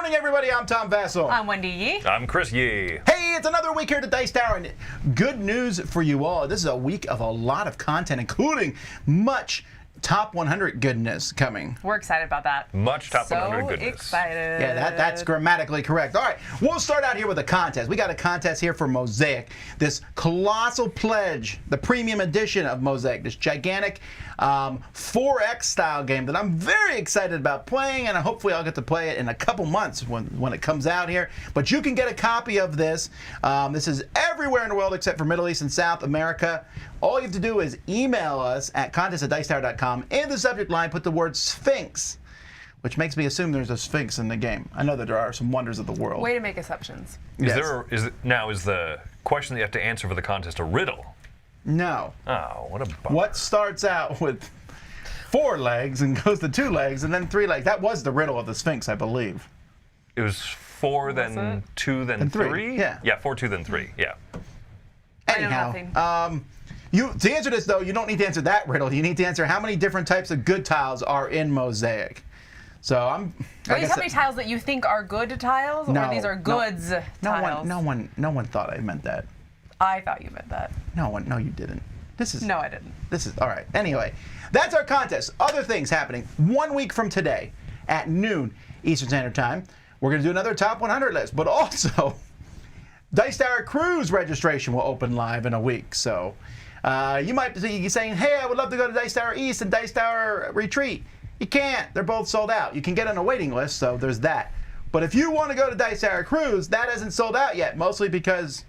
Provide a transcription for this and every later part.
morning, everybody. I'm Tom Vassell. I'm Wendy Yee. I'm Chris Yee. Hey, it's another week here at the Dice Tower, and good news for you all. This is a week of a lot of content, including much Top 100 goodness coming. We're excited about that. Much Top 100 So goodness. excited. Yeah, that's grammatically correct. All right, we'll start out here with a contest. We got a contest here for Mosaic, this colossal pledge, the premium edition of Mosaic, this gigantic 4X style game that I'm very excited about playing, and hopefully I'll get to play it in a couple months when it comes out here. But you can get a copy of this. This is everywhere in the world except for Middle East and South America. All you have to do is email us at contest@dicetower.com. In the subject line, put the word Sphinx, which makes me assume there's a Sphinx in the game. I know that there are some wonders of the world. Way to make assumptions. Is the question that you have to answer for the contest a riddle? No. Oh, what a bummer. What starts out with 4 legs and goes to 2 legs and then 3 legs? That was the riddle of the Sphinx, I believe. It was 4, then 2, then 3? Yeah. Yeah, 4, 2, then 3. Yeah. Anyhow, to answer this, though, you don't need to answer that riddle. You need to answer how many different types of good tiles are in Mosaic. So Are these how many tiles that you think are good tiles, or these are goods tiles? No one thought I meant that. I thought you meant that. No, you didn't. No, I didn't. This is all right. Anyway, that's our contest. Other things happening 1 week from today at noon Eastern Standard Time. We're going to do another Top 100 list, but also Dice Tower Cruise registration will open live in a week. So you might be saying, hey, I would love to go to Dice Tower East and Dice Tower Retreat. You can't. They're both sold out. You can get on a waiting list, so there's that. But if you want to go to Dice Tower Cruise, that isn't sold out yet, mostly because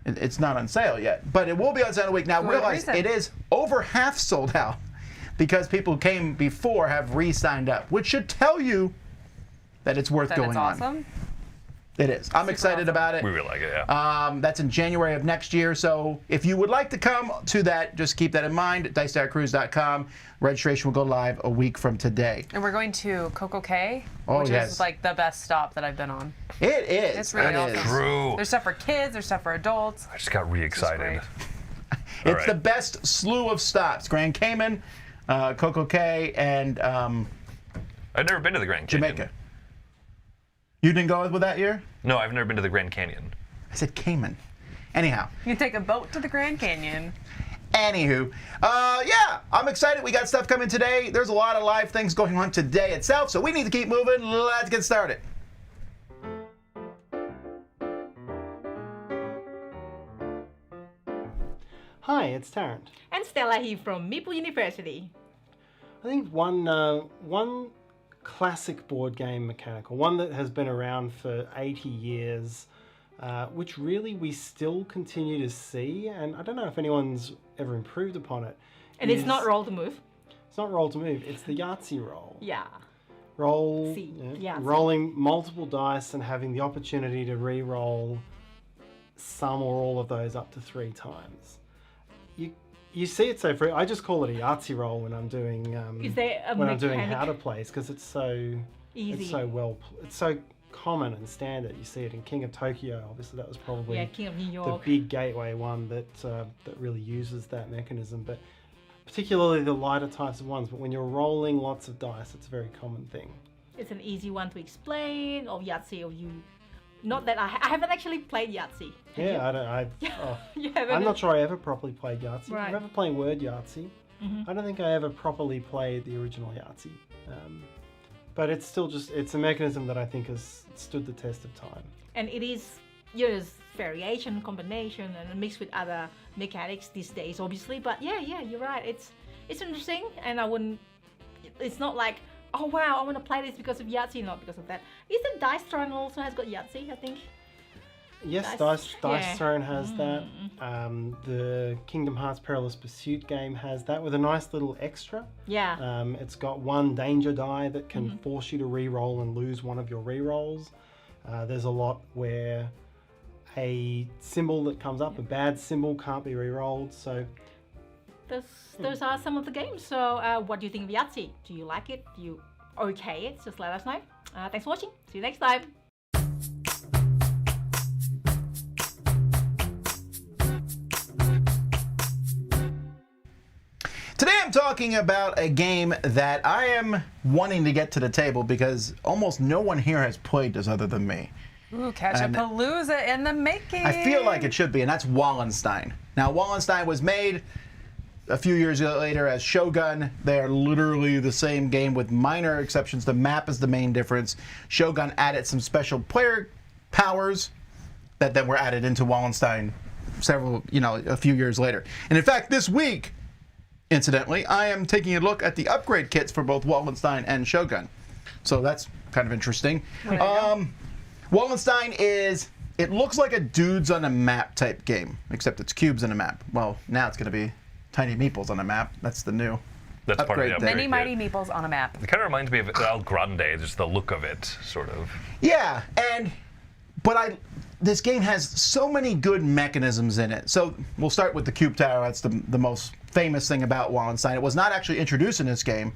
it's not on sale yet. But it will be on sale in a week. Now, realize it is over half sold out because people who came before have re-signed up, which should tell you that it's worth going on. That's awesome. It is. I'm excited about it. We really like it, yeah. That's in January of next year. So if you would like to come to that, just keep that in mind. DicetowerCruise.com. Registration will go live a week from today. And we're going to Coco Cay, which is like the best stop that I've been on. It is. It's really awesome. True. There's stuff for kids. There's stuff for adults. I just got re-excited. It's the best slew of stops. Grand Cayman, Coco Cay, and I've never been to the Grand Canyon. Jamaica. You didn't go with that year? No, I've never been to the Grand Canyon. I said Cayman. Anyhow. You can take a boat to the Grand Canyon. Anywho, yeah, I'm excited. We got stuff coming today. There's a lot of live things going on today itself, so we need to keep moving. Let's get started. Hi, it's Tarrant. And Stella here from Maple University. I think one classic board game mechanic, or one that has been around for 80 years, which really we still continue to see, and I don't know if anyone's ever improved upon it. And it's not roll to move. It's not roll to move, it's the Yahtzee roll. Yeah. Yahtzee. Rolling multiple dice and having the opportunity to re-roll some or all of those up to 3 times. You see it so frequently. I just call it a Yahtzee roll when I'm doing I'm doing how to plays, because it's so easy. It's so common and standard. You see it in King of Tokyo. Obviously, that was probably King of New York, the big gateway one that really uses that mechanism. But particularly the lighter types of ones. But when you're rolling lots of dice, it's a very common thing. It's an easy one to explain. Or Yahtzee, or you. Not that I haven't actually played Yahtzee. I'm not sure I ever properly played Yahtzee. Right. I remember playing Word Yahtzee. I don't think I ever properly played the original Yahtzee. But it's still it's a mechanism that I think has stood the test of time. And it is, there's variation, combination, and mixed with other mechanics these days, obviously. But yeah, you're right. It's interesting, and it's not like, oh wow, I want to play this because of Yahtzee, not because of that. Is it Dice Throne also has got Yahtzee, I think? Yes, Dice Throne has that. The Kingdom Hearts Perilous Pursuit game has that with a nice little extra. Yeah. It's got one danger die that can force you to re-roll and lose one of your re-rolls. There's a lot where a symbol that comes up, a bad symbol, can't be re-rolled. So those are some of the games. So what do you think of Yahtzee? Do you like it? Do you okay it? Just let us know. Thanks for watching. See you next time. Today I'm talking about a game that I am wanting to get to the table because almost no one here has played this other than me. Ooh, Catch-a-Palooza in the making. I feel like it should be, and that's Wallenstein. Now, Wallenstein was made a few years later as Shogun. They are literally the same game with minor exceptions. The map is the main difference. Shogun added some special player powers that then were added into Wallenstein a few years later. And in fact, this week, incidentally, I am taking a look at the upgrade kits for both Wallenstein and Shogun. So that's kind of interesting. Wallenstein it looks like a dudes on a map type game, except it's cubes on a map. Well, now it's going to be tiny meeples on a map. That's the new That's part of the upgrade. Many mighty meeples on a map. It kind of reminds me of El Grande, just the look of it, sort of. Yeah, but this game has so many good mechanisms in it. So we'll start with the Cube Tower. That's the most famous thing about Wallenstein. It was not actually introduced in this game.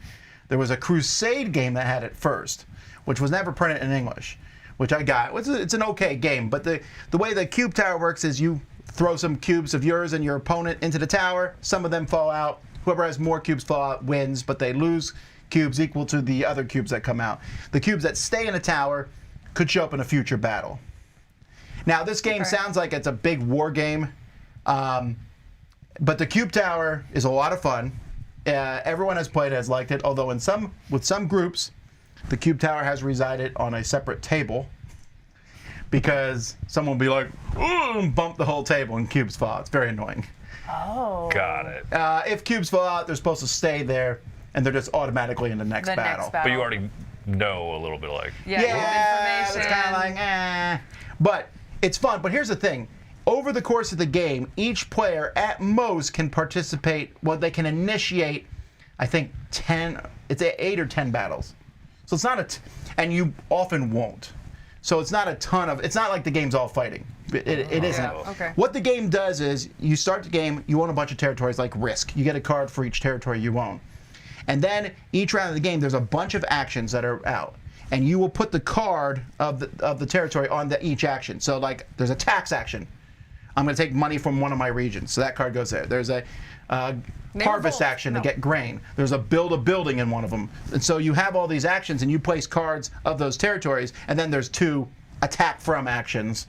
There was a Crusade game that had it first, which was never printed in English, which I got. It's an okay game, but the way the Cube Tower works is you throw some cubes of yours and your opponent into the tower. Some of them fall out. Whoever has more cubes fall out wins, but they lose cubes equal to the other cubes that come out. The cubes that stay in the tower could show up in a future battle. Now, this game sounds like it's a big war game, but the Cube Tower is a lot of fun. Everyone has played it, has liked it, although with some groups, the Cube Tower has resided on a separate table because someone will be like, ooh, and bump the whole table and cubes fall out. It's very annoying. Oh. Got it. If cubes fall out, they're supposed to stay there, and they're just automatically in the next battle. But you already know a little bit, like... Yeah, it's information. kind of like, But it's fun. But here's the thing. Over the course of the game, each player at most can participate, they can initiate, I think, 8 or 10 battles. So it's not and you often won't. So it's not a ton of, it's not like the game's all fighting. It isn't. Yeah, okay. What the game does is you start the game, you own a bunch of territories like Risk. You get a card for each territory you own. And then each round of the game, there's a bunch of actions that are out. And you will put the card of the territory on each action. So like there's a tax action. I'm going to take money from one of my regions. So that card goes there. There's a harvest action to get grain. There's a build a building in one of them. And so you have all these actions and you place cards of those territories. And then there's 2 attack from actions.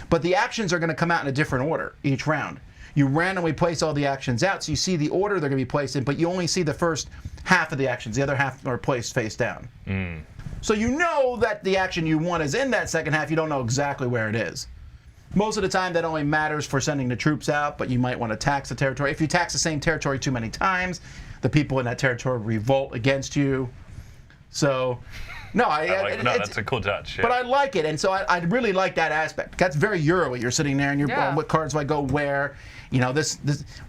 But the actions are going to come out in a different order each round. You randomly place all the actions out, so you see the order they're going to be placed in, but you only see the first half of the actions. The other half are placed face down. So you know that the action you want is in that second half. You don't know exactly where it is. Most of the time, that only matters for sending the troops out, but you might want to tax the territory. If you tax the same territory too many times, the people in that territory revolt against you. So, no, that's a cool touch. Yeah. But I like it, and so I really like that aspect. That's very Euro. You're sitting there, and you're what cards do I go where?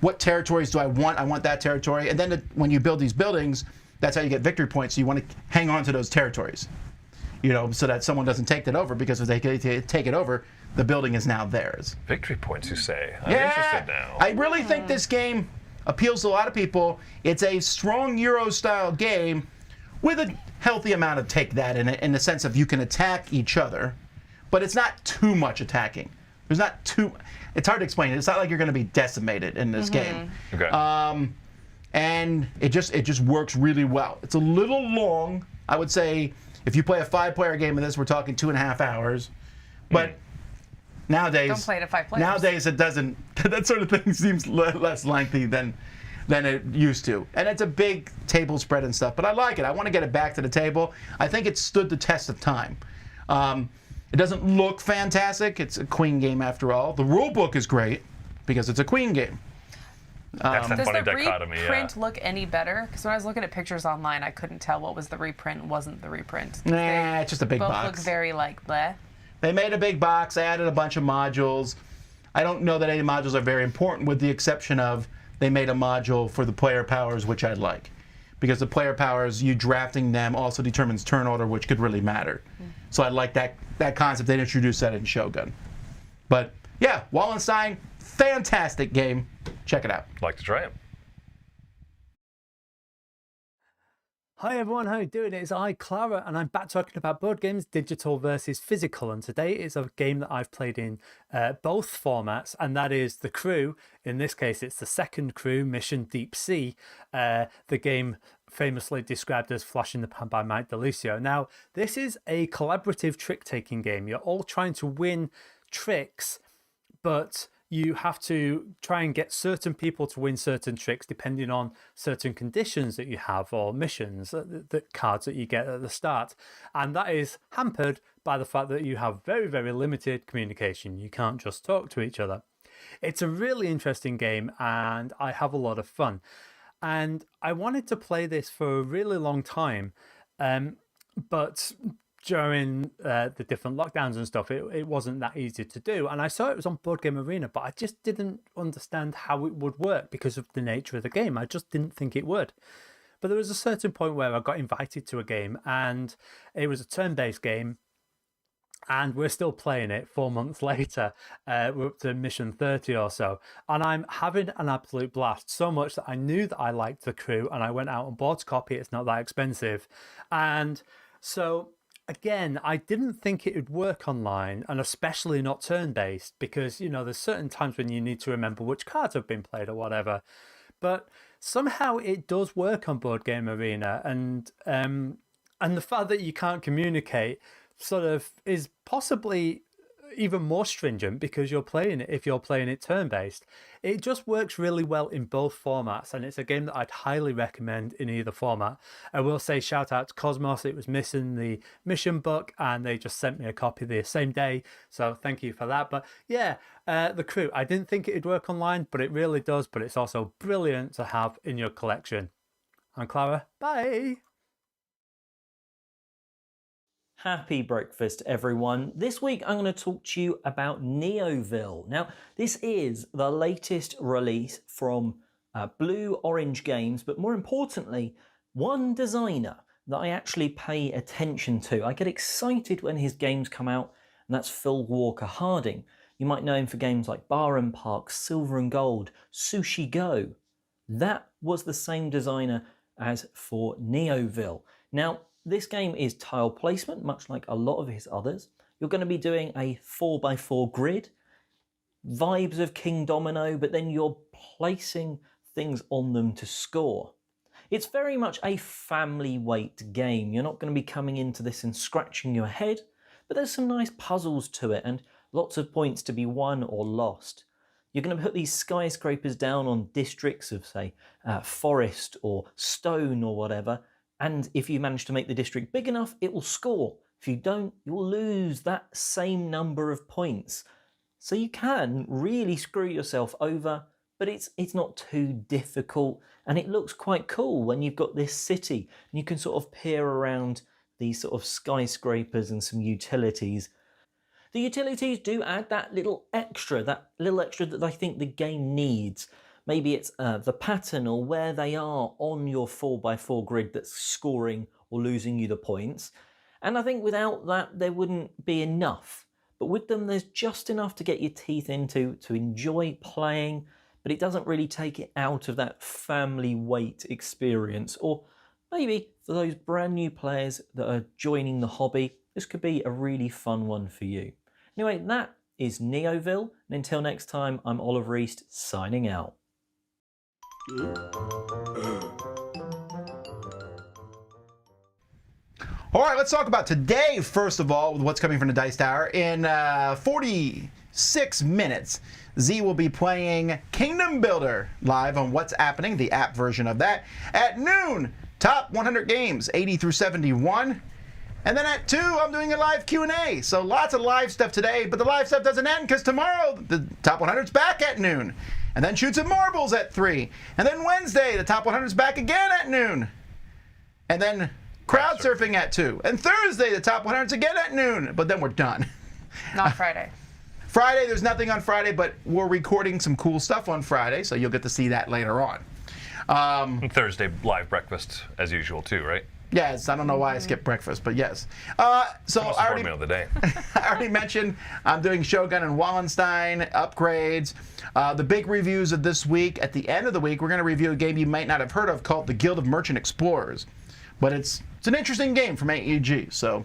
What territories do I want? I want that territory. And then when you build these buildings, that's how you get victory points. So you want to hang on to those territories, so that someone doesn't take that over. Because if they take it over, the building is now theirs. Victory points, you say? I'm interested now. I really think this game appeals to a lot of people. It's a strong Euro-style game with a healthy amount of take that in it, in the sense of you can attack each other, but it's not too much attacking. There's not too. It's hard to explain. It's not like you're going to be decimated in this game. Okay. And it just works really well. It's a little long. I would say if you play a 5-player game of this, we're talking 2.5 hours. But nowadays, don't play it at 5 players. Nowadays, it doesn't. That sort of thing seems less lengthy than it used to. And it's a big table spread and stuff. But I like it. I want to get it back to the table. I think it stood the test of time. It doesn't look fantastic. It's a Queen game after all. The rule book is great because it's a Queen game. That's that Does funny the dichotomy, reprint look any better? Because when I was looking at pictures online, I couldn't tell what was the reprint and wasn't the reprint. Nah, it's just a big both box. Both look very like bleh. They made a big box, added a bunch of modules. I don't know that any modules are very important, with the exception of they made a module for the player powers, which I like. Because the player powers, you drafting them also determines turn order, which could really matter. So I like that concept. They introduced that in Shogun. But yeah, Wallenstein, fantastic game. Check it out. Like to try it. Hi everyone, how you doing? It's I, Clara, and I'm back talking about board games, digital versus physical. And today is a game that I've played in both formats, and that is The Crew. In this case, it's the second Crew, Mission Deep Sea, the game famously described as Flash in the Pan by Mike DeLucio. Now, this is a collaborative trick-taking game. You're all trying to win tricks, but you have to try and get certain people to win certain tricks depending on certain conditions that you have or missions, the cards that you get at the start. And that is hampered by the fact that you have very, very limited communication. You can't just talk to each other. It's a really interesting game and I have a lot of fun. And I wanted to play this for a really long time, but during the different lockdowns and stuff, it wasn't that easy to do. And I saw it was on Board Game Arena, but I just didn't understand how it would work because of the nature of the game. I just didn't think it would. But there was a certain point where I got invited to a game and it was a turn-based game. And we're still playing it 4 months later. We're up to mission 30 or so. And I'm having an absolute blast, so much that I knew that I liked The Crew and I went out and bought a copy. It's not that expensive. And so again, I didn't think it would work online, and especially not turn-based, because, you know, there's certain times when you need to remember which cards have been played or whatever. But somehow it does work on Board Game Arena, and the fact that you can't communicate sort of is possibly even more stringent because you're playing it if you're playing it turn-based. It just works really well in both formats, and it's a game that I'd highly recommend in either format. I will say shout out to Cosmos. It was missing the mission book and they just sent me a copy the same day, so thank you for that. But yeah, The Crew, I didn't think it'd work online, but it really does. But it's also brilliant to have in your collection. I'm Clara, bye. Happy breakfast, everyone. This week I'm going to talk to you about Neoville. Now, this is the latest release from Blue Orange Games, but more importantly, one designer that I actually pay attention to. I get excited when his games come out, and that's Phil Walker Harding. You might know him for games like Bar and Park, Silver and Gold, Sushi Go. That was the same designer as for Neoville. Now, this game is tile placement, much like a lot of his others. You're going to be doing a 4x4 grid, vibes of King Domino, but then you're placing things on them to score. It's very much a family weight game. You're not going to be coming into this and scratching your head, but there's some nice puzzles to it and lots of points to be won or lost. You're going to put these skyscrapers down on districts of, say, forest or stone or whatever, and if you manage to make the district big enough, it will score. If you don't, you'll lose that same number of points. So you can really screw yourself over, but it's not too difficult, and it looks quite cool when you've got this city and you can sort of peer around these sort of skyscrapers and some utilities. The utilities do add that little extra that I think the game needs. Maybe it's the pattern or where they are on your 4x4 grid that's scoring or losing you the points. And I think without that, there wouldn't be enough. But with them, there's just enough to get your teeth into, to enjoy playing, but it doesn't really take it out of that family weight experience. Or maybe for those brand new players that are joining the hobby, this could be a really fun one for you. Anyway, that is Neoville. And until next time, I'm Oliver East, signing out. All right, let's talk about today, first of all, with what's coming from the Dice Tower. In 46 minutes, Z will be playing Kingdom Builder live on What's Happening, the app version of that. At noon, top 100 games, 80 through 71. And then at 2, I'm doing a live Q&A. So lots of live stuff today, but the live stuff doesn't end because tomorrow the top 100's back at noon. And then Shoots and Marbles at 3. And then Wednesday, the top 100's back again at noon. And then Crowd Surfing at 2. And Thursday, the top 100's again at noon. But then we're done. Not Friday. Friday, there's nothing on Friday, but we're recording some cool stuff on Friday, so you'll get to see that later on. And Thursday, live breakfast as usual too, right? Yes, I don't know why I skipped breakfast, but yes. So I already, meal of the day. I already mentioned I'm doing Shogun and Wallenstein upgrades. The big reviews of this week. At the end of the week, we're going to review a game you might not have heard of called The Guild of Merchant Explorers but it's an interesting game from AEG. So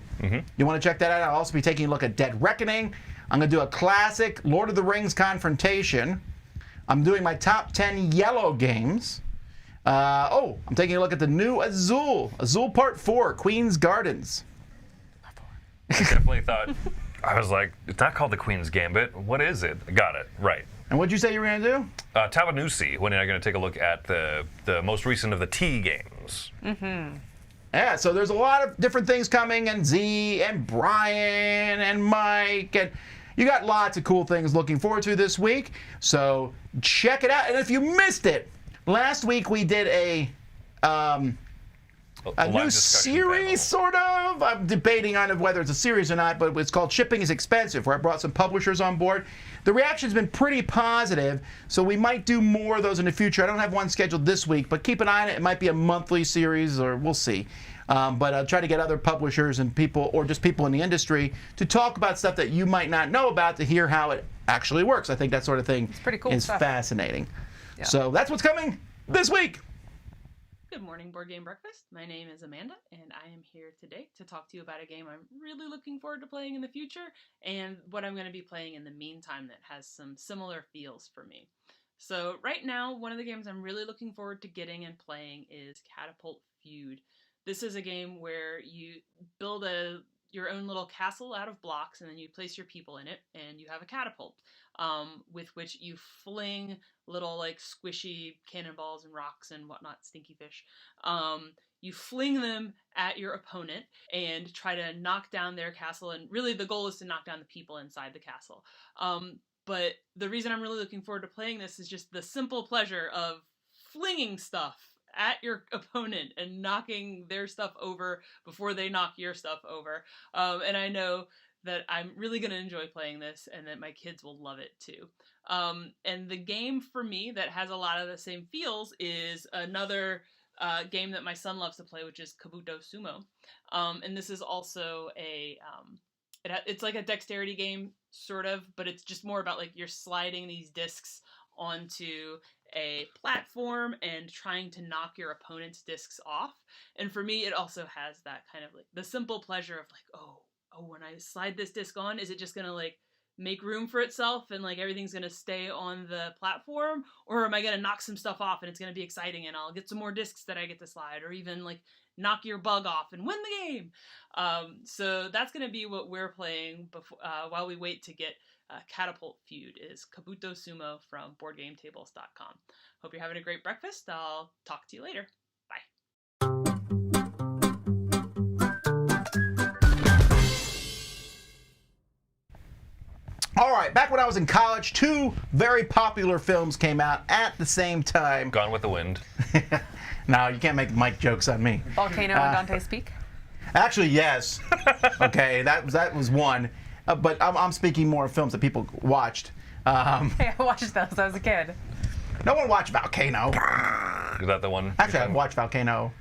you want to check that out. I'll also be taking a look at Dead Reckoning. I'm going to do a classic Lord of the Rings confrontation. I'm doing my top 10 yellow games. I'm taking a look at the new Azul Part 4, Queen's Gardens. I definitely thought, I was like, it's not called the Queen's Gambit. What is it? Got it, right. And what'd you say you were going to do? Tabanusi, when I'm going to take a look at the most recent of the T games. Yeah, so there's a lot of different things coming, and Z, and Brian, and Mike, and you got lots of cool things looking forward to this week. So check it out. And if you missed it, last week we did a new series, sort of. I'm debating on whether it's a series or not, but it's called Shipping is Expensive, where I brought some publishers on board. The reaction's been pretty positive, so we might do more of those in the future. I don't have one scheduled this week, but keep an eye on it. It might be a monthly series, or we'll see. But I'll try to get other publishers and people, or just people in the industry, to talk about stuff that you might not know about, to hear how it actually works. I think that sort of thing pretty cool is stuff. Fascinating. Yeah. So that's what's coming this week. Good morning, Board Game Breakfast. My name is Amanda, and I am here today to talk to you about a game I'm really looking forward to playing in the future, and what I'm going to be playing in the meantime that has some similar feels for me. So right now, one of the games I'm really looking forward to getting and playing is Catapult Feud. This is a game where you build your own little castle out of blocks, and then you place your people in it, and you have a catapult with which you fling little like squishy cannonballs and rocks and whatnot, stinky fish. You fling them at your opponent and try to knock down their castle, and really the goal is to knock down the people inside the castle. But the reason I'm really looking forward to playing this is just the simple pleasure of flinging stuff at your opponent and knocking their stuff over before they knock your stuff over. And I know that I'm really going to enjoy playing this, and that my kids will love it too. And the game for me that has a lot of the same feels is another game that my son loves to play, which is Kabuto Sumo. And this is also it's like a dexterity game, sort of, but it's just more about like you're sliding these discs onto a platform and trying to knock your opponent's discs off. And for me, it also has that kind of like the simple pleasure of like, oh, when I slide this disc on, is it just gonna like make room for itself and like everything's gonna stay on the platform, or am I gonna knock some stuff off and it's gonna be exciting and I'll get some more discs that I get to slide, or even like knock your bug off and win the game. So that's gonna be what we're playing before, while we wait to get Catapult Feud, is Kabuto Sumo from BoardGameTables.com. Hope you're having a great breakfast. I'll talk to you later. Bye. All right, back when I was in college, two very popular films came out at the same time. Gone with the Wind. No, you can't make Mike jokes on me. Volcano and Dante's Peak. Actually, yes. Okay, that was one. But I'm speaking more of films that people watched. Hey, I watched those when I was a kid. No one watched Volcano. Is that the one? Actually, I've watched Volcano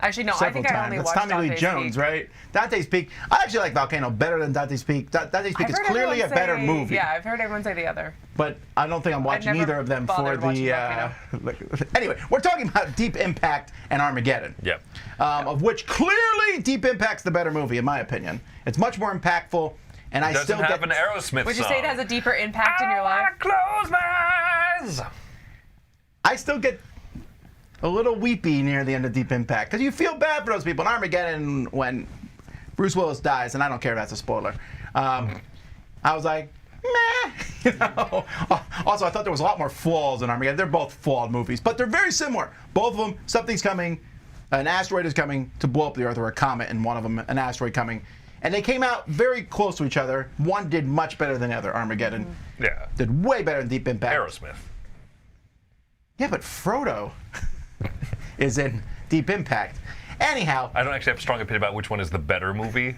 Actually, no, I several think I times. only That's watched Tommy Lee Dante's Jones, Peak. right? Dante's Peak. I actually like Volcano better than Dante's Peak. Dante's Peak I've is heard clearly a everyone better say- movie. Yeah, I've heard everyone say the other. But I don't think I'm watching never either of them for bothered watching the. Anyway, we're talking about Deep Impact and Armageddon. Yep. Of which clearly Deep Impact's the better movie, in my opinion. It's much more impactful, and I Doesn't still have get. an Aerosmith Would you song. say it has a deeper impact in your life? Close my eyes. I still get a little weepy near the end of Deep Impact because you feel bad for those people. In Armageddon, when Bruce Willis dies, and I don't care if that's a spoiler, I was like, meh. You know? Also, I thought there was a lot more flaws in Armageddon. They're both flawed movies, but they're very similar. Both of them, something's coming, an asteroid is coming to blow up the Earth, or a comet, and one of them, an asteroid coming. And they came out very close to each other. One did much better than the other. Armageddon Yeah. did way better than Deep Impact. Aerosmith. Yeah, but Frodo is in Deep Impact. Anyhow, I don't actually have a strong opinion about which one is the better movie.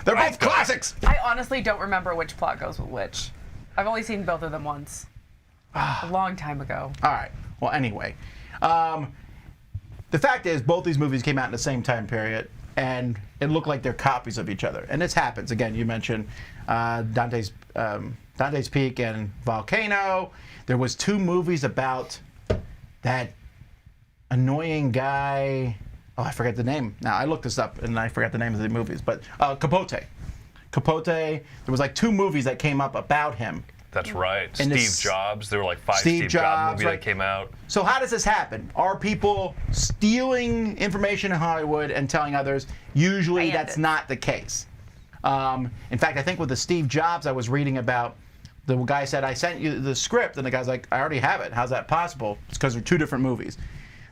they're both classics. I honestly don't remember which plot goes with which. I've only seen both of them once. A long time ago. All right. Well, anyway. The fact is, both these movies came out in the same time period, and it looked like they're copies of each other. And this happens. Again, you mentioned Dante's Peak and Volcano. There was two movies about that annoying guy. Oh, I forget the name. Now, I looked this up and I forgot the names of the movies. But Capote. Capote, there was like 2 movies that came up about him. That's right. And Steve Jobs. There were like 5 Steve Steve Jobs movies right. that came out. So how does this happen? Are people stealing information in Hollywood and telling others? Usually that's not the case. In fact, I think with the Steve Jobs I was reading about, the guy said, I sent you the script, and the guy's like, I already have it. How's that possible? It's because they're 2 different movies.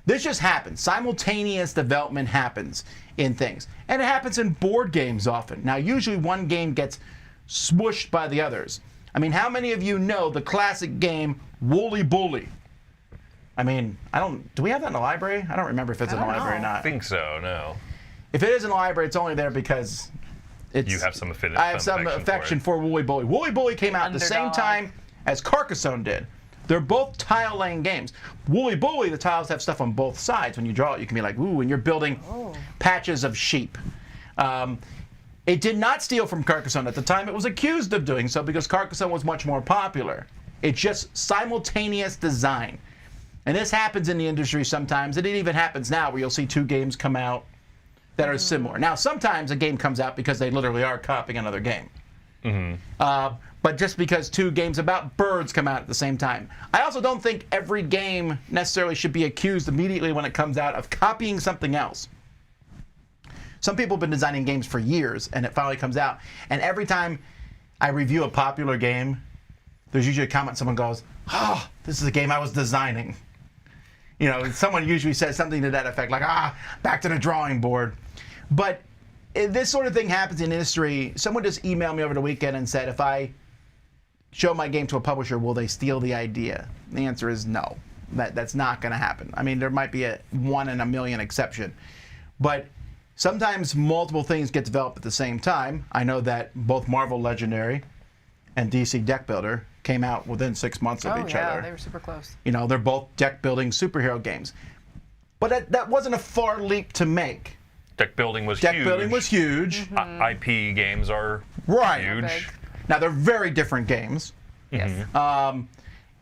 This just happens. Simultaneous development happens in things. And it happens in board games often. Now, usually one game gets smooshed by the others. I mean, how many of you know the classic game Wooly Bully? I mean, do we have that in the library? I don't remember if it's in the library or not. I think so, no. If it is in the library, it's only there because You have some affinity. I have some affection for Wooly Bully. Wooly Bully came out at the same time as Carcassonne did. They're both tile-laying games. Wooly Bully, the tiles have stuff on both sides. When you draw it, you can be like, ooh, and you're building patches of sheep. It did not steal from Carcassonne. At the time, it was accused of doing so because Carcassonne was much more popular. It's just simultaneous design. And this happens in the industry sometimes, and it even happens now where you'll see 2 games come out that are similar. Now, sometimes a game comes out because they literally are copying another game. But just because 2 games about birds come out at the same time. I also don't think every game necessarily should be accused immediately when it comes out of copying something else. Some people have been designing games for years, and it finally comes out. And every time I review a popular game, there's usually a comment, someone goes, oh, this is a game I was designing. You know, someone usually says something to that effect, like, back to the drawing board. But this sort of thing happens in industry. Someone just emailed me over the weekend and said, if I show my game to a publisher, will they steal the idea? The answer is no. That's not going to happen. I mean, there might be a 1 in a million exception. But sometimes multiple things get developed at the same time. I know that both Marvel Legendary and DC Deck Builder came out within 6 months of each other. They were super close. You know, they're both deck building superhero games. But that wasn't a far leap to make. Deck building was Deck huge. building was huge. IP games are Right. huge. Now, they're very different games. Yes.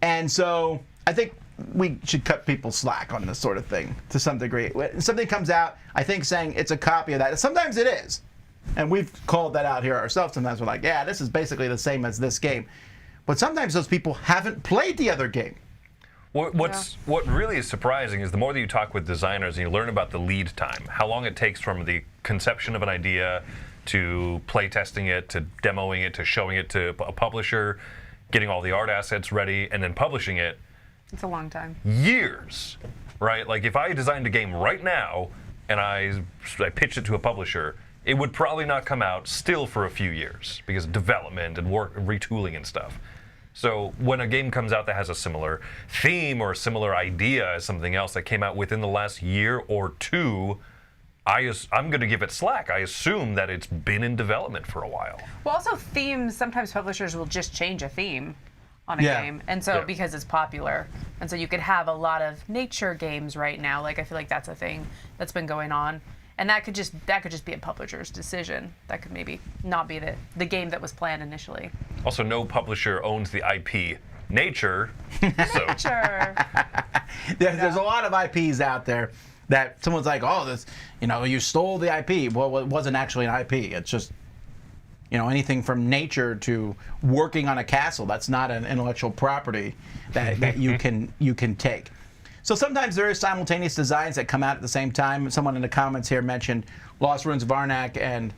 And so I think we should cut people slack on this sort of thing to some degree. When something comes out, I think saying it's a copy of that. Sometimes it is. And we've called that out here ourselves. Sometimes we're like, yeah, this is basically the same as this game. But sometimes those people haven't played the other game. What really is surprising is the more that you talk with designers and you learn about the lead time, how long it takes from the conception of an idea to play testing it, to demoing it, to showing it to a publisher, getting all the art assets ready, and then publishing it. It's a long time. Years, right? Like if I designed a game right now and I pitched it to a publisher, it would probably not come out still for a few years because of development and work, retooling and stuff. So when a game comes out that has a similar theme or a similar idea as something else that came out within the last year or 2, I'm going to give it slack. I assume that it's been in development for a while. Well, also themes, sometimes publishers will just change a theme on a game. And so because it's popular. And so you could have a lot of nature games right now. Like I feel like that's a thing that's been going on. And that could just be a publisher's decision. That could maybe not be the game that was planned initially. Also, no publisher owns the IP nature. So. Sure. There's a lot of IPs out there that someone's like, oh, this, you stole the IP. Well, it wasn't actually an IP. It's just, anything from nature to working on a castle. That's not an intellectual property that you can take. So sometimes there is simultaneous designs that come out at the same time. Someone in the comments here mentioned Lost Ruins of Arnak and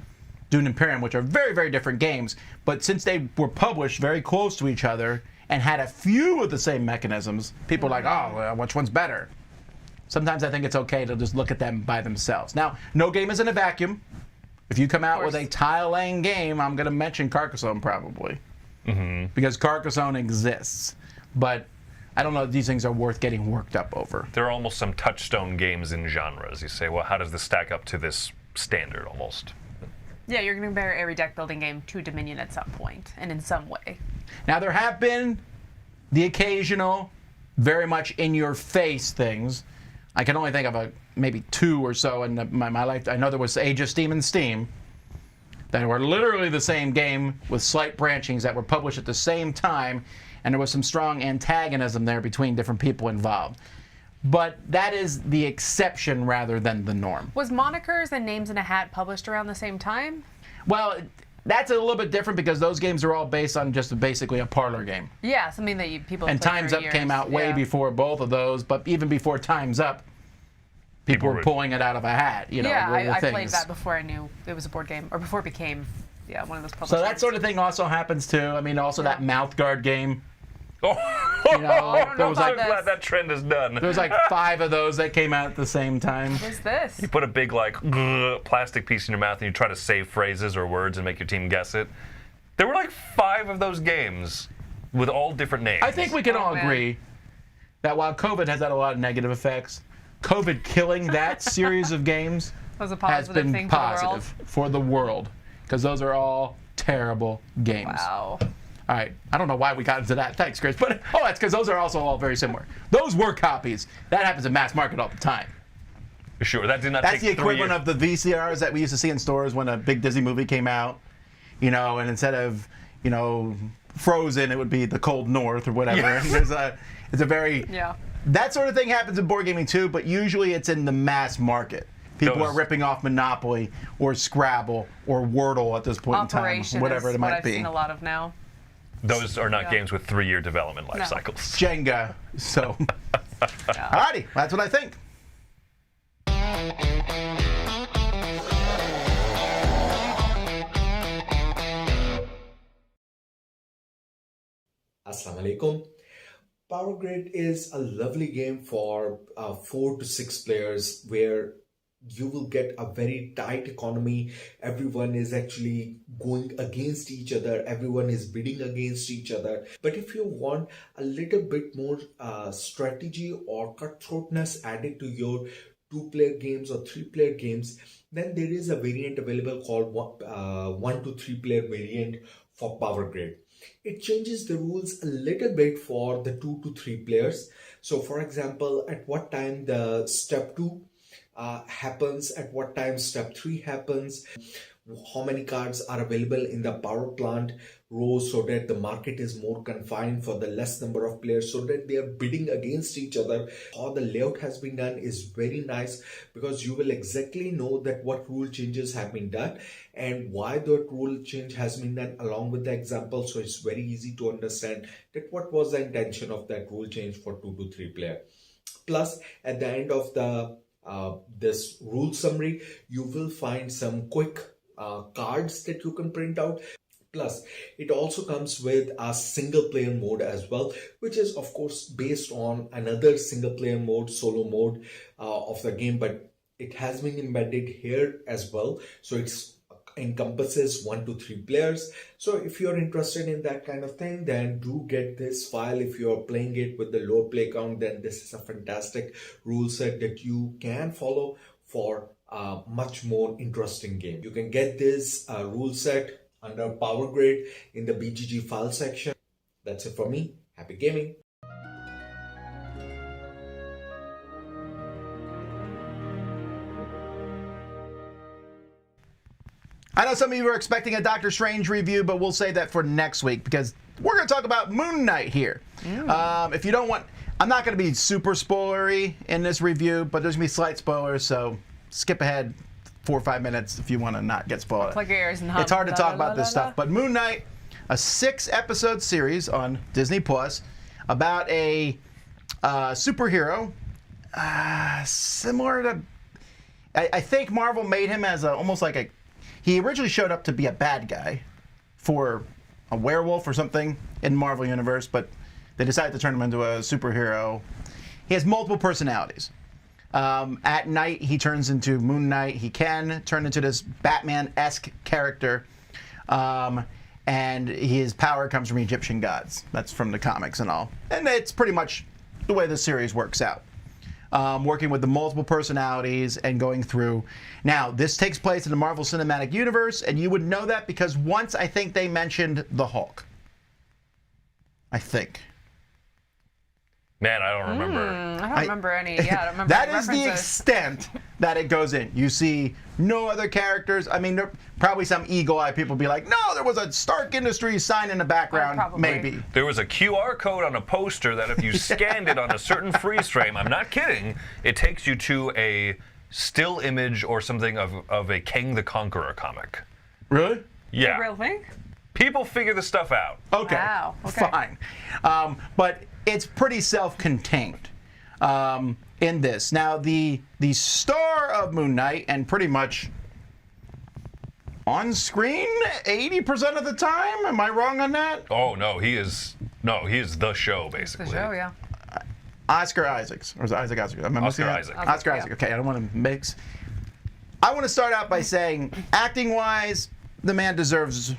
Dune Imperium, which are very, very different games. But since they were published very close to each other and had a few of the same mechanisms, people are like, oh, well, which one's better? Sometimes I think it's okay to just look at them by themselves. Now, no game is in a vacuum. If you come out with a tile-laying game, I'm going to mention Carcassonne probably. Because Carcassonne exists. But I don't know if these things are worth getting worked up over. There are almost some touchstone games in genres. You say, well, how does this stack up to this standard almost? Yeah, you're going to compare every deck building game to Dominion at some point and in some way. Now, there have been the occasional, very much in-your-face things. I can only think of maybe 2 or so in my life. I know there was Age of Steam and Steam that were literally the same game with slight branchings that were published at the same time, and there was some strong antagonism there between different people involved. but that is the exception rather than the norm. Was Monikers and Names in a Hat published around the same time? Well, that's a little bit different because those games are all based on just basically a parlor game. Yeah, something that people have And played Time's for Up years. came out way before both of those, but even before Time's Up, people were pulling it out of a hat. You know, Yeah, the I played things. that before I knew it was a board game, or before it became one of those published So that ones. sort of thing also happens too. I mean, also that mouth guard game. Oh, You know, there was I'm like glad that trend is done. there was like 5 of those that came out at the same time. What is this? You put a big plastic piece in your mouth and you try to save phrases or words and make your team guess it. There were like 5 of those games with all different names. I think we can all man. agree that while COVID has had a lot of negative effects, COVID killing that series of games Was a has positive been thing for the world. positive for the world, because those are all terrible games. Wow. All right, I don't know why we got into that. Thanks, Chris. But that's because those are also all very similar. Those were copies. That happens in mass market all the time. Sure, that did not That's take the 3 equivalent years. of the VCRs that we used to see in stores when a big Disney movie came out. You know, and instead of, you know, Frozen, it would be The Cold North or whatever. Yes. And it's a very Yeah. that sort of thing happens in board gaming too, but usually it's in the mass market. People are ripping off Monopoly or Scrabble or Wordle at this point in time, Operation whatever is it what might I've be. seen a lot of now. Those are not Yeah. games with 3-year development life No. cycles. Jenga. So, alrighty, that's what I think. Assalamu alaikum. Power Grid is a lovely game for 4 to 6 players where you will get a very tight economy. Everyone is actually going against each other. Everyone is bidding against each other. But if you want a little bit more strategy or cutthroatness added to your 2-player games or 3-player games, then there is a variant available called 1 to 3-player variant for Power Grid. It changes the rules a little bit for the 2 to 3 players. So for example, at what time the step 2 happens, at what time step 3 happens, how many cards are available in the power plant row so that the market is more confined for the less number of players, so that they are bidding against each other. How the layout has been done is very nice, because you will exactly know that what rule changes have been done and why that rule change has been done along with the example. So it's very easy to understand that what was the intention of that rule change for 2 to 3 player. Plus, at the end of the this rule summary, you will find some quick cards that you can print out. Plus, it also comes with a single player mode as well, which is of course based on another single player mode, solo mode of the game, but it has been embedded here as well. So it's encompasses 1 to 3 players. So if you're interested in that kind of thing, then do get this file. If you're playing it with the low play count, then this is a fantastic rule set that you can follow for a much more interesting game. You can get this rule set under Power Grid in the BGG file section. That's it for me. Happy gaming. I know some of you are expecting a Doctor Strange review, but we'll save that for next week because we're going to talk about Moon Knight here. If you don't want, I'm not going to be super spoilery in this review, but there's going to be slight spoilers, so skip ahead 4 or 5 minutes if you want to not get spoiled. Plug your ears and hum. It's hard to La, talk la, about la, this la. stuff, but Moon Knight, a 6-episode series on Disney Plus about a superhero similar to, I think Marvel made him as almost like a, he originally showed up to be a bad guy for a werewolf or something in Marvel Universe, but they decided to turn him into a superhero. He has multiple personalities. At night, he turns into Moon Knight. He can turn into this Batman-esque character. And his power comes from Egyptian gods. That's from the comics and all. And it's pretty much the way the series works out. Working with the multiple personalities and going through. Now, this takes place in the Marvel Cinematic Universe, and you would know that because once I think they mentioned the Hulk. I think. Man, I don't remember. I don't remember any. Yeah, I don't remember That any is the references. extent that it goes in. You see no other characters. I mean, there probably some eagle-eyed people be like, no, there was a Stark Industries sign in the background. Probably. Maybe. There was a QR code on a poster that if you scanned it on a certain freeze frame, I'm not kidding, it takes you to a still image or something of a King the Conqueror comic. Really? Yeah. A real thing? People figure this stuff out. Okay. Wow, okay. Fine. But it's pretty self-contained in this. Now, the star of Moon Knight, and pretty much on screen 80% of the time. Am I wrong on that? Oh no, he is the show basically. The show, yeah. Oscar Isaacs, or is it Isaac Oscar? Am I missing Oscar that? Isaac. Oscar Isaac. Okay, I don't want to mix. I want to start out by saying, acting-wise, the man deserves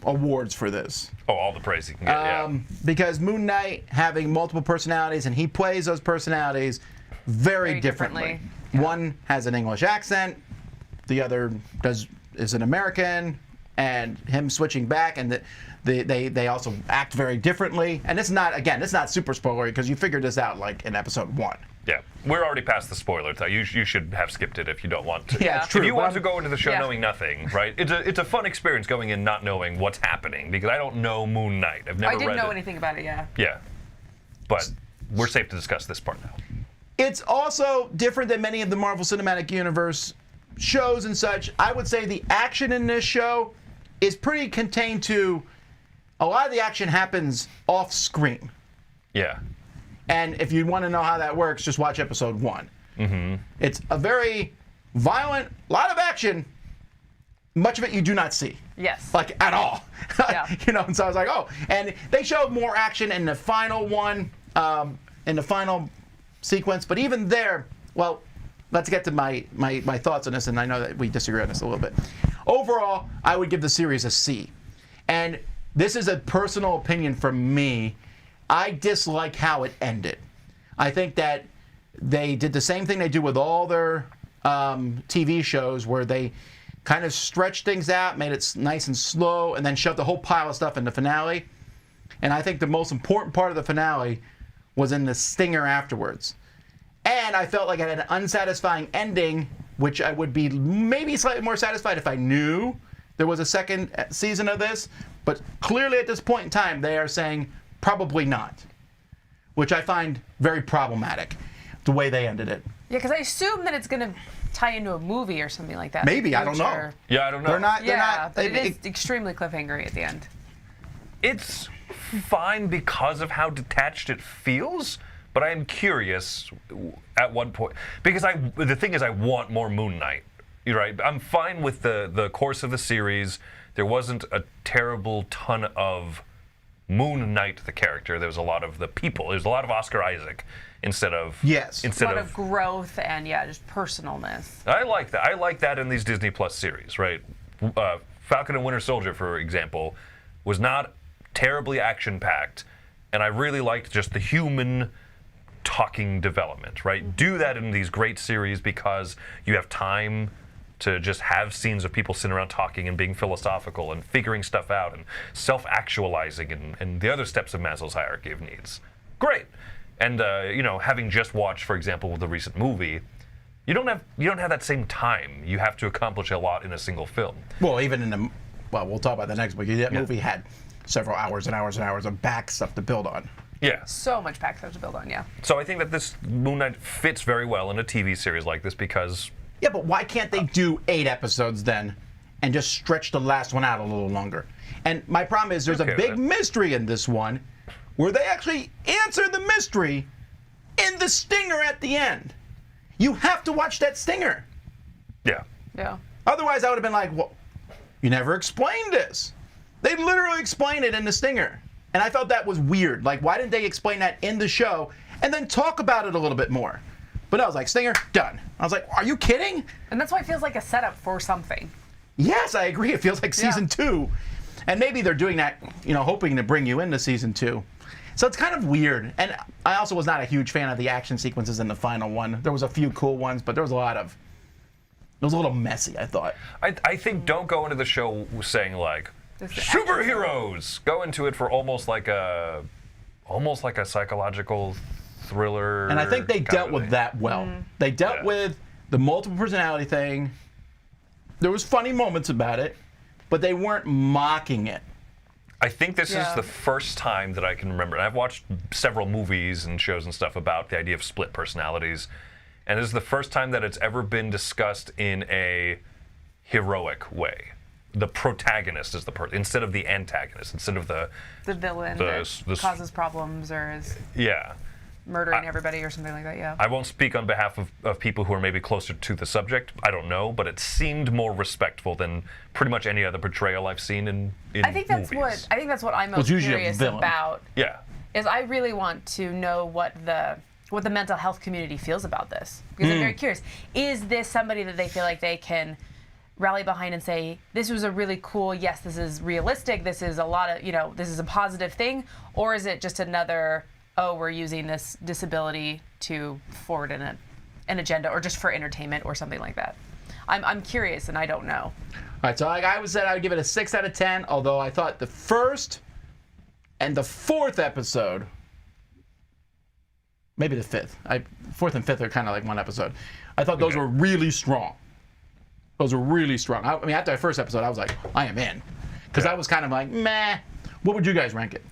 awards for this. Oh, all the praise he can get. Yeah. Because Moon Knight having multiple personalities, and he plays those personalities very differently. Yeah. One has an English accent, the other is an American, and him switching back, and they also act very differently. And it's not super spoilery because you figured this out like in episode 1. Yeah, we're already past the spoiler. You should have skipped it if you don't want to. Yeah, it's true. If you want to go into the show Yeah. knowing nothing, right? It's a fun experience going in not knowing what's happening because I don't know Moon Knight. I've never I didn't read know it. anything about it, yeah. Yeah, but we're safe to discuss this part now. It's also different than many of the Marvel Cinematic Universe shows and such. I would say the action in this show is pretty contained to a lot of the action happens off screen. Yeah. And if you want to know how that works, just watch episode 1. Mm-hmm. It's a very violent, lot of action. Much of it you do not see. Yes. Like, at all. Yeah. And so I was like, oh. And they showed more action in the final one, in the final sequence. But even there, well, let's get to my thoughts on this, and I know that we disagree on this a little bit. Overall, I would give the series a C. And this is a personal opinion from me. I dislike how it ended. I think that they did the same thing they do with all their TV shows, where they kind of stretched things out, made it nice and slow, and then shoved a whole pile of stuff in the finale. And I think the most important part of the finale was in the stinger afterwards. And I felt like it had an unsatisfying ending, which I would be maybe slightly more satisfied if I knew there was a second season of this. But clearly at this point in time, they are saying probably not, which I find very problematic, the way they ended it. Yeah, because I assume that it's going to tie into a movie or something like that. Maybe, I don't know. Future. Yeah, I don't know. They're not. But it is extremely cliffhangery at the end. It's fine because of how detached it feels, but I am curious at what point, because the thing is I want more Moon Knight. You're right. I'm fine with the course of the series. There wasn't a terrible ton of Moon Knight the character. There was a lot of the people. There's a lot of Oscar Isaac instead of Yes. A lot of growth and just personalness. I like that. I like that in these Disney Plus series, right? Falcon and Winter Soldier, for example, was not terribly action-packed, and I really liked just the human talking development, right? Do that in these great series because you have time to just have scenes of people sitting around talking and being philosophical and figuring stuff out and self-actualizing and the other steps of Maslow's hierarchy of needs. Great. And having just watched, for example, the recent movie, you don't have that same time. You have to accomplish a lot in a single film. Well, even we'll talk about the next movie. That movie had several hours and hours and hours of back stuff to build on. Yeah. So much back stuff to build on, yeah. So I think that this Moon Knight fits very well in a TV series like this because... Yeah, but why can't they do 8 episodes then and just stretch the last one out a little longer? And my problem is there's a big mystery in this one where they actually answer the mystery in the stinger at the end. You have to watch that stinger. Yeah. Yeah. Otherwise, I would have been like, well, you never explained this. They literally explained it in the stinger. And I felt that was weird. Like, why didn't they explain that in the show and then talk about it a little bit more? But I was like, stinger, done. I was like, are you kidding? And that's why it feels like a setup for something. Yes, I agree. It feels like season 2. And maybe they're doing that, hoping to bring you into season 2. So it's kind of weird. And I also was not a huge fan of the action sequences in the final one. There was a few cool ones, but there was it was a little messy, I thought. I think don't go into the show saying like, superheroes! Go into it for almost like a psychological thriller. And I think they dealt with that well. They dealt with the multiple personality thing, there was funny moments about it, but they weren't mocking it. I think this is the first time that I can remember. And I've watched several movies and shows and stuff about the idea of split personalities. And this is the first time that it's ever been discussed in a heroic way. The protagonist is the person, instead of the antagonist, instead of the villain that causes problems or is murdering everybody or something like that, yeah. I won't speak on behalf of people who are maybe closer to the subject. I don't know, but it seemed more respectful than pretty much any other portrayal I've seen in I think that's movies. what I'm most curious about. Yeah. Is I really want to know what the mental health community feels about this. Because I'm very curious. Is this somebody that they feel like they can rally behind and say, this was a really cool, yes, this is realistic, this is a lot of, this is a positive thing, or is it just another, we're using this disability to forward an agenda or just for entertainment or something like that? I'm curious and I don't know. All right, so I would give it a 6 out of 10, although I thought the first and the fourth episode, maybe the fifth, fourth and fifth are kind of like one episode. I thought those were really strong. Those were really strong. I mean, after the first episode, I was like, I am in. Because I was kind of like, meh. What would you guys rank it?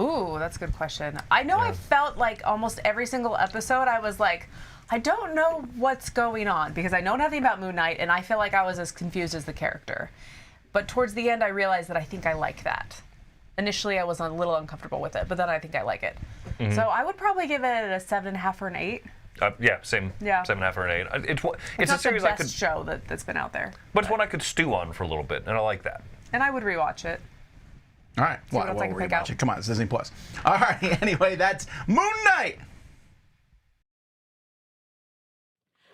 Ooh, that's a good question. I know I felt like almost every single episode, I was like, I don't know what's going on. Because I know nothing about Moon Knight, and I feel like I was as confused as the character. But towards the end, I realized that I think I like that. Initially, I was a little uncomfortable with it, but then I think I like it. So I would probably give it a 7.5 or an 8. Same. Yeah. 7.5 or an 8. It's not a series the best show that's been out there. But it's one I could stew on for a little bit, and I like that. And I would rewatch it. All right. Well, we'll rewatch it. Come on, it's Disney Plus. All right. Anyway, that's Moon Knight.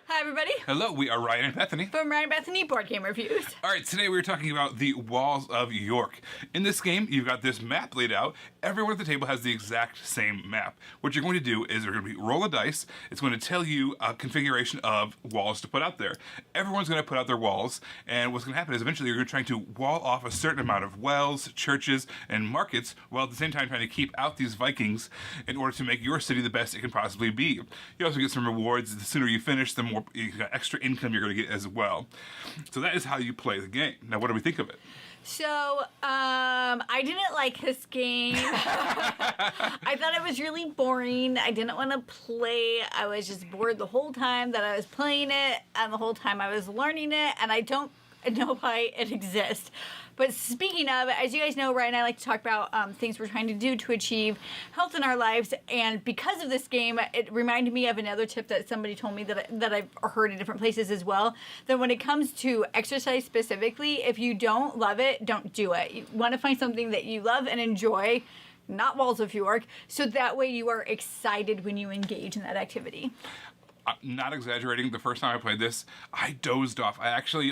Hi, everybody. Hello, we are Ryan and Bethany. From Ryan and Bethany Board Game Reviews. All right, today we're talking about the Walls of York. In this game, you've got this map laid out. Everyone at the table has the exact same map. What you're going to do is you're going to roll a dice. It's going to tell you a configuration of walls to put out there. Everyone's going to put out their walls, and what's going to happen is eventually you're trying to wall off a certain amount of wells, churches, and markets, while at the same time trying to keep out these Vikings in order to make your city the best it can possibly be. You also get some rewards. The sooner you finish, the more you got extra income you're going to get as well. So that is how you play the game. Now, what do we think of it? So, I didn't like this game. I thought it was really boring. I didn't want to play. I was just bored the whole time that I was playing it, and the whole time I was learning it, and I don't know why it exists. But speaking of, as you guys know, Ryan and I like to talk about things we're trying to do to achieve health in our lives. And because of this game, it reminded me of another tip that somebody told me that I've heard in different places as well. That when it comes to exercise specifically, if you don't love it, don't do it. You want to find something that you love and enjoy, not Walls of York, so that way you are excited when you engage in that activity. Not exaggerating, the first time I played this, I dozed off. I actually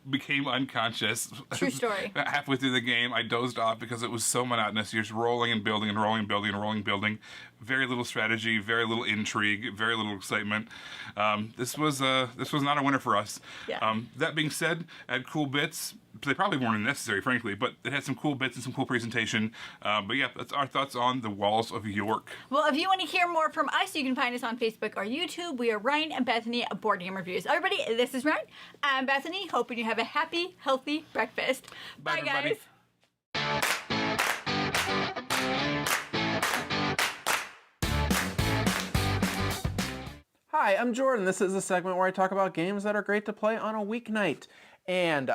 became unconscious. True story. Halfway through the game, I dozed off because it was so monotonous. You're just rolling and building and rolling and building and rolling and building. Very little strategy, very little intrigue, very little excitement. This was not a winner for us. Yeah. That being said, it had cool bits. They probably weren't necessary, frankly, but it had some cool bits and some cool presentation. But yeah, that's our thoughts on the Walls of York. Well, if you want to hear more from us, you can find us on Facebook or YouTube. We are Ryan and Bethany at Board Game Reviews. Everybody, this is Ryan. I'm Bethany. Hoping you have a happy, healthy breakfast. Bye guys. Hi, I'm Jordan. This is a segment where I talk about games that are great to play on a weeknight. And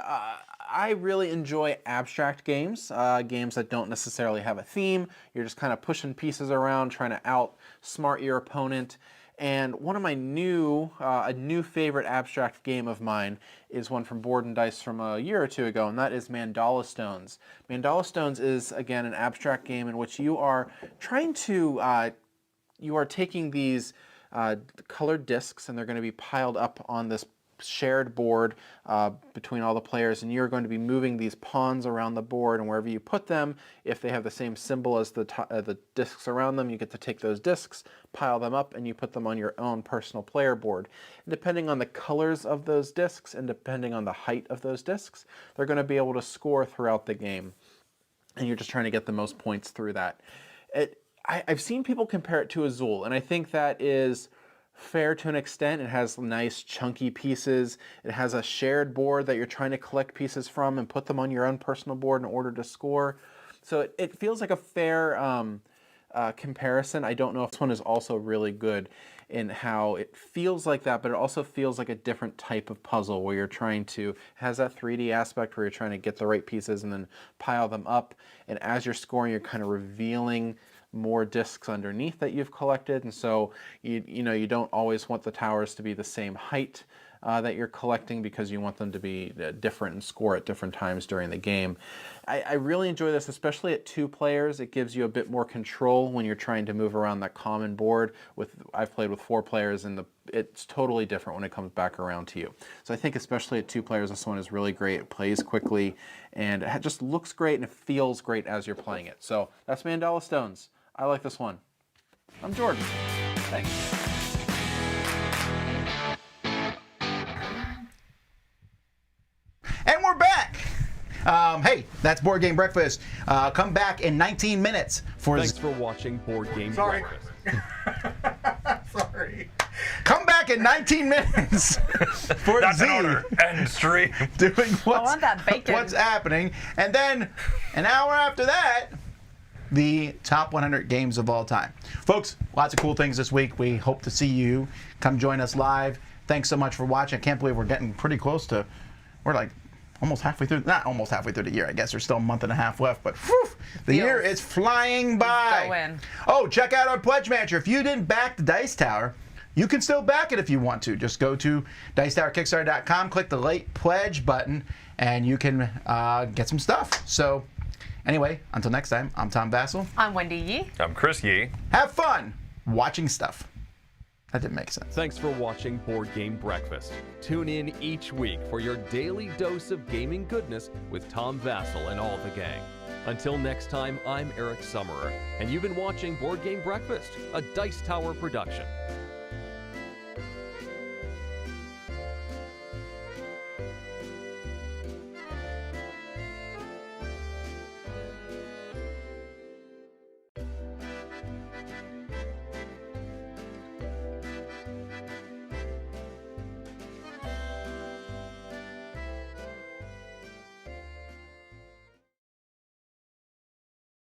I really enjoy abstract games, games that don't necessarily have a theme. You're just kind of pushing pieces around, trying to outsmart your opponent. And one of my a new favorite abstract game of mine is one from Board and Dice from a year or two ago, and that is Mandala Stones. Mandala Stones is, again, an abstract game in which you are trying to, you are taking these colored discs, and they're going to be piled up on this shared board between all the players, and you're going to be moving these pawns around the board, and wherever you put them, if they have the same symbol as the discs around them, you get to take those discs, pile them up, and you put them on your own personal player board. And depending on the colors of those discs and depending on the height of those discs, they're going to be able to score throughout the game, and you're just trying to get the most points through that. I've seen people compare it to Azul, and I think that is fair to an extent. It has nice chunky pieces. It has a shared board that you're trying to collect pieces from and put them on your own personal board in order to score. So it feels like a fair comparison. I don't know if this one is also really good in how it feels like that, but it also feels like a different type of puzzle where you're trying to, it has that 3D aspect where you're trying to get the right pieces and then pile them up. And as you're scoring, you're kind of revealing more discs underneath that you've collected. And so, you know, you don't always want the towers to be the same height that you're collecting because you want them to be different and score at different times during the game. I really enjoy this, especially at 2 players. It gives you a bit more control when you're trying to move around that common board. I've played with 4 players and it's totally different when it comes back around to you. So I think especially at 2 players, this one is really great. It plays quickly and it just looks great and it feels great as you're playing it. So that's Mandala Stones. I like this one. I'm Jordan. Thanks. And we're back. Hey, that's Board Game Breakfast. Come back in 19 minutes for. Thanks for watching Board Game Breakfast. Sorry. Come back in 19 minutes for That's Z an order. End stream. doing I want that bacon. what's happening, and then an hour after that, the top 100 games of all time. Folks, lots of cool things this week. We hope to see you. Come join us live. Thanks so much for watching. I can't believe we're getting pretty close to. We're like almost halfway through, not almost halfway through the year, I guess. There's still a month and a half left, but whew, the year is flying by. Go in. Oh, check out our pledge matcher. If you didn't back the Dice Tower, you can still back it if you want to. Just go to dicetowerkickstarter.com, click the late pledge button, and you can get some stuff. So anyway, until next time, I'm Tom Vassell. I'm Wendy Yee. I'm Chris Yee. Have fun watching stuff. That didn't make sense. Thanks for watching Board Game Breakfast. Tune in each week for your daily dose of gaming goodness with Tom Vassell and all the gang. Until next time, I'm Eric Summerer, and you've been watching Board Game Breakfast, a Dice Tower production.